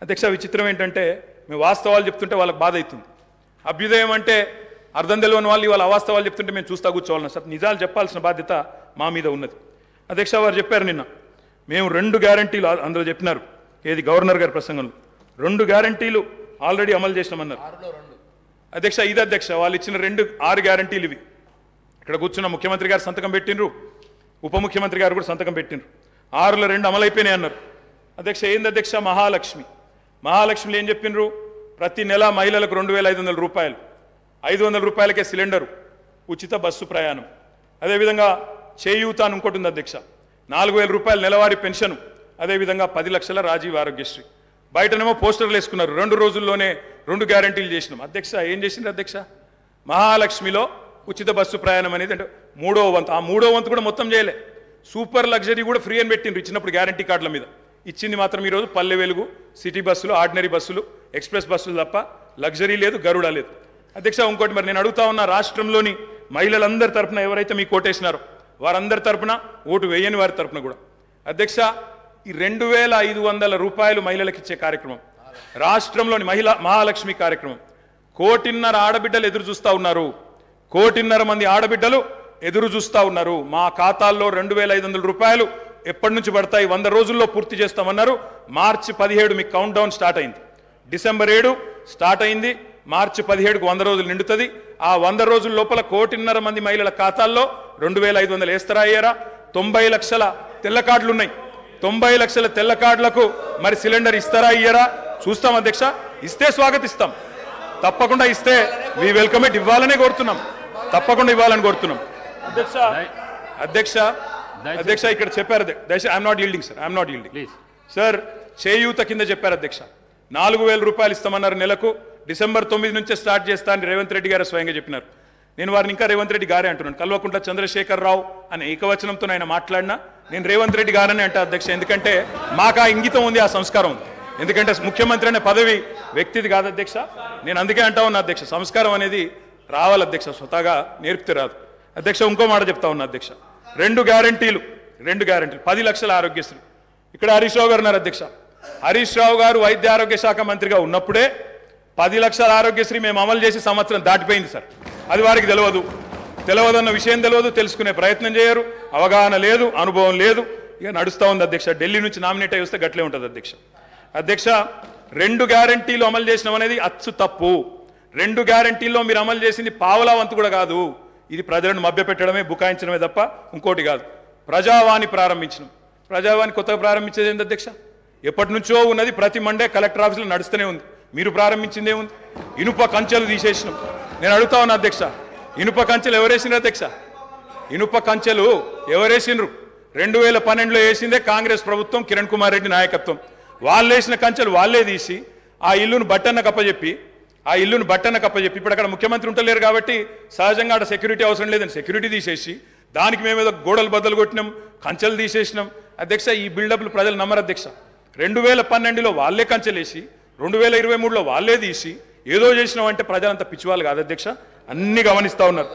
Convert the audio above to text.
అధ్యక్ష విచిత్రం ఏంటంటే మేము వాస్తవాలు చెప్తుంటే వాళ్ళకి బాధ అవుతుంది. అభ్యుదయం అంటే అర్థం తెలియని వాళ్ళు ఇవాళ అవాస్తవాలు చెప్తుంటే మేము చూస్తా కూర్చోవాలన్నా సార్. నిజాలు చెప్పాల్సిన బాధ్యత మా మీద ఉన్నది. అధ్యక్ష వారు చెప్పారు నిన్న మేము 2 గ్యారంటీలు అందులో చెప్పినారు. ఏది గవర్నర్ గారి ప్రసంగంలో 2 గ్యారంటీలు ఆల్రెడీ అమలు చేసినామన్నారు. అధ్యక్ష ఇది అధ్యక్ష వాళ్ళు ఇచ్చిన 6 గ్యారంటీలు ఇవి. ఇక్కడ కూర్చున్న ముఖ్యమంత్రి గారు సంతకం పెట్టినరు, ఉప ముఖ్యమంత్రి గారు కూడా సంతకం పెట్టినరు. 6లో 2 అమలైపోయినాయి అన్నారు. అధ్యక్ష ఏంది అధ్యక్ష మహాలక్ష్మిలో ఏం చెప్పినరు? ప్రతి నెల మహిళలకు 2500 రూపాయలు, 500 రూపాయలకే సిలిండరు, ఉచిత బస్సు ప్రయాణం. అదేవిధంగా చేయూత అని ఇంకోటి ఉంది అధ్యక్ష, 4000 రూపాయలు నెలవారీ పెన్షన్, అదేవిధంగా 10 లక్షల రాజీవ్ ఆరోగ్యశ్రీ. బయటనేమో పోస్టర్లు వేసుకున్నారు. 2 రోజుల్లోనే 2 గ్యారంటీలు చేసినాం. అధ్యక్ష ఏం చేసిండ్రు అధ్యక్ష? మహాలక్ష్మిలో ఉచిత బస్సు ప్రయాణం అనేది అంటే 3వ వంతు, ఆ 3వ వంతు కూడా మొత్తం చేయలే. సూపర్ లగ్జరీ కూడా ఫ్రీ అని పెట్టిండ్రు ఇచ్చినప్పుడు గ్యారంటీ కార్డుల మీద. ఇచ్చింది మాత్రం ఈరోజు పల్లె వెలుగు, సిటీ బస్సులు, ఆర్డినరీ బస్సులు, ఎక్స్ప్రెస్ బస్సులు తప్ప లగ్జరీ లేదు, గరుడ లేదు. అధ్యక్ష ఇంకోటి మరి నేను అడుగుతా ఉన్న రాష్ట్రంలోని మహిళలందరి తరపున ఎవరైతే మీకు ఓటేసినారో వారందరి తరపున, ఓటు వేయని వారి తరపున కూడా అధ్యక్ష ఈ 2500 రూపాయలు మహిళలకు ఇచ్చే కార్యక్రమం, రాష్ట్రంలోని మహాలక్ష్మి కార్యక్రమం 1.5 కోటి ఆడబిడ్డలు ఎదురు చూస్తూ ఉన్నారు. 1.5 కోటి మంది ఆడబిడ్డలు ఎదురు చూస్తూ ఉన్నారు. మా ఖాతాల్లో 2500 రూపాయలు ఎప్పటి నుంచి పడతాయి? 100 రోజుల్లో పూర్తి చేస్తామన్నారు. మార్చి 17 మీకు కౌంట్ డౌన్ స్టార్ట్ అయింది. డిసెంబర్ 7 స్టార్ట్ అయింది. మార్చి 17కు 100 రోజులు నిండుతుంది. ఆ 100 రోజుల లోపల 1.5 కోటి మంది మహిళల ఖాతాల్లో 2500 వేస్తారా అయ్యారా? 90 లక్షల తెల్ల కార్డులు ఉన్నాయి. 90 లక్షల తెల్ల కార్డులకు మరి సిలిండర్ ఇస్తారా అయ్యారా? చూస్తాం అధ్యక్ష. ఇస్తే స్వాగతిస్తాం, తప్పకుండా ఇస్తే వి వెల్కమ్ ఇట్. ఇవ్వాలనే కోరుతున్నాం, తప్పకుండా ఇవ్వాలని కోరుతున్నాం. అధ్యక్ష ఇక్కడ చెప్పారు I'm not yielding sir, I'm not yielding sir. చేయూత కింద చెప్పారు అధ్యక్ష 4000 రూపాయలు ఇస్తామన్నారు నెలకు. డిసెంబర్ 9 నుంచే స్టార్ట్ చేస్తా అని రేవంత్ రెడ్డి గారు స్వయంగా చెప్పినారు. నేను వారిని ఇంకా రేవంత్ రెడ్డి గారే అంటున్నాను. కల్వకుంట్ల చంద్రశేఖర్ రావు అనే ఏకవచనంతో ఆయన మాట్లాడినా నేను రేవంత్ రెడ్డి గారనే అంటా అధ్యక్ష. ఎందుకంటే మాకు ఆ ఇంగితం ఉంది, ఆ సంస్కారం ఉంది. ఎందుకంటే ముఖ్యమంత్రి అనే పదవి వ్యక్తిది కాదు అధ్యక్ష. నేను అందుకే అంటా ఉన్నా అధ్యక్ష, సంస్కారం అనేది రావాలి అధ్యక్ష, స్వతహాగా నేర్పితే రాదు అధ్యక్ష. ఇంకో మాట చెప్తా ఉన్నా అధ్యక్ష, 2 గ్యారంటీలు 10 లక్షల ఆరోగ్యశ్రీ. ఇక్కడ హరీష్ రావు గారు ఉన్నారు అధ్యక్ష. హరీష్ రావు గారు వైద్య ఆరోగ్య శాఖ మంత్రిగా ఉన్నప్పుడే 10 లక్షల ఆరోగ్యశ్రీ మేము అమలు చేసి సంవత్సరం దాటిపోయింది సార్. అది వారికి తెలియదన్న విషయం తెలియదు, తెలుసుకునే ప్రయత్నం చేయరు, అవగాహన లేదు, అనుభవం లేదు. ఇక నడుస్తూ ఉంది అధ్యక్ష. ఢిల్లీ నుంచి నామినేట్ అయి వస్తే గట్లే ఉంటుంది అధ్యక్ష. 2 గ్యారంటీలు అమలు చేసినాం అనేది అచ్చు తప్పు. 2 గ్యారంటీల్లో మీరు అమలు చేసింది పావలా వంతు కూడా కాదు. ఇది ప్రజలను మభ్యపెట్టడమే, బుకాయించడమే తప్ప ఇంకోటి కాదు. ప్రజావాణి ప్రారంభించినాం. ప్రజావాణి కొత్తగా ప్రారంభించేది ఏంటి అధ్యక్ష? ఎప్పటి నుంచో ఉన్నది, ప్రతి మండే కలెక్టర్ ఆఫీసులో నడుస్తూనే ఉంది. మీరు ప్రారంభించిందే ఉంది. ఇనుప కంచెలు తీసేసినాం. నేను అడుగుతా ఉన్నా అధ్యక్ష, ఇనుప కంచెలు ఎవరేసినారు అధ్యక్ష? ఇనుప కంచెలు ఎవరేసినారు? 2012లో వేసిందే కాంగ్రెస్ ప్రభుత్వం, కిరణ్ కుమార్ రెడ్డి నాయకత్వం. వాళ్ళు వేసిన కంచెలు వాళ్ళే తీసి ఆ ఇల్లును బట్టన్న కప్పచెప్పి ఇప్పుడు అక్కడ ముఖ్యమంత్రి ఉంటలేరు కాబట్టి సహజంగా అక్కడ సెక్యూరిటీ అవసరం లేదని సెక్యూరిటీ తీసేసి దానికి మేమేదో గోడలు బద్దలు కొట్టినాం, కంచెలు తీసేసినాం. అధ్యక్ష ఈ బిల్డప్లు ప్రజలు నమ్మరు అధ్యక్ష. 2012లో వాళ్ళే కంచెలేసి 2023లో వాళ్ళే తీసి ఏదో చేసినాం అంటే ప్రజలంతా పిచ్చివాళ్ళు కాదు అధ్యక్ష. అన్ని గమనిస్తూ ఉన్నారు.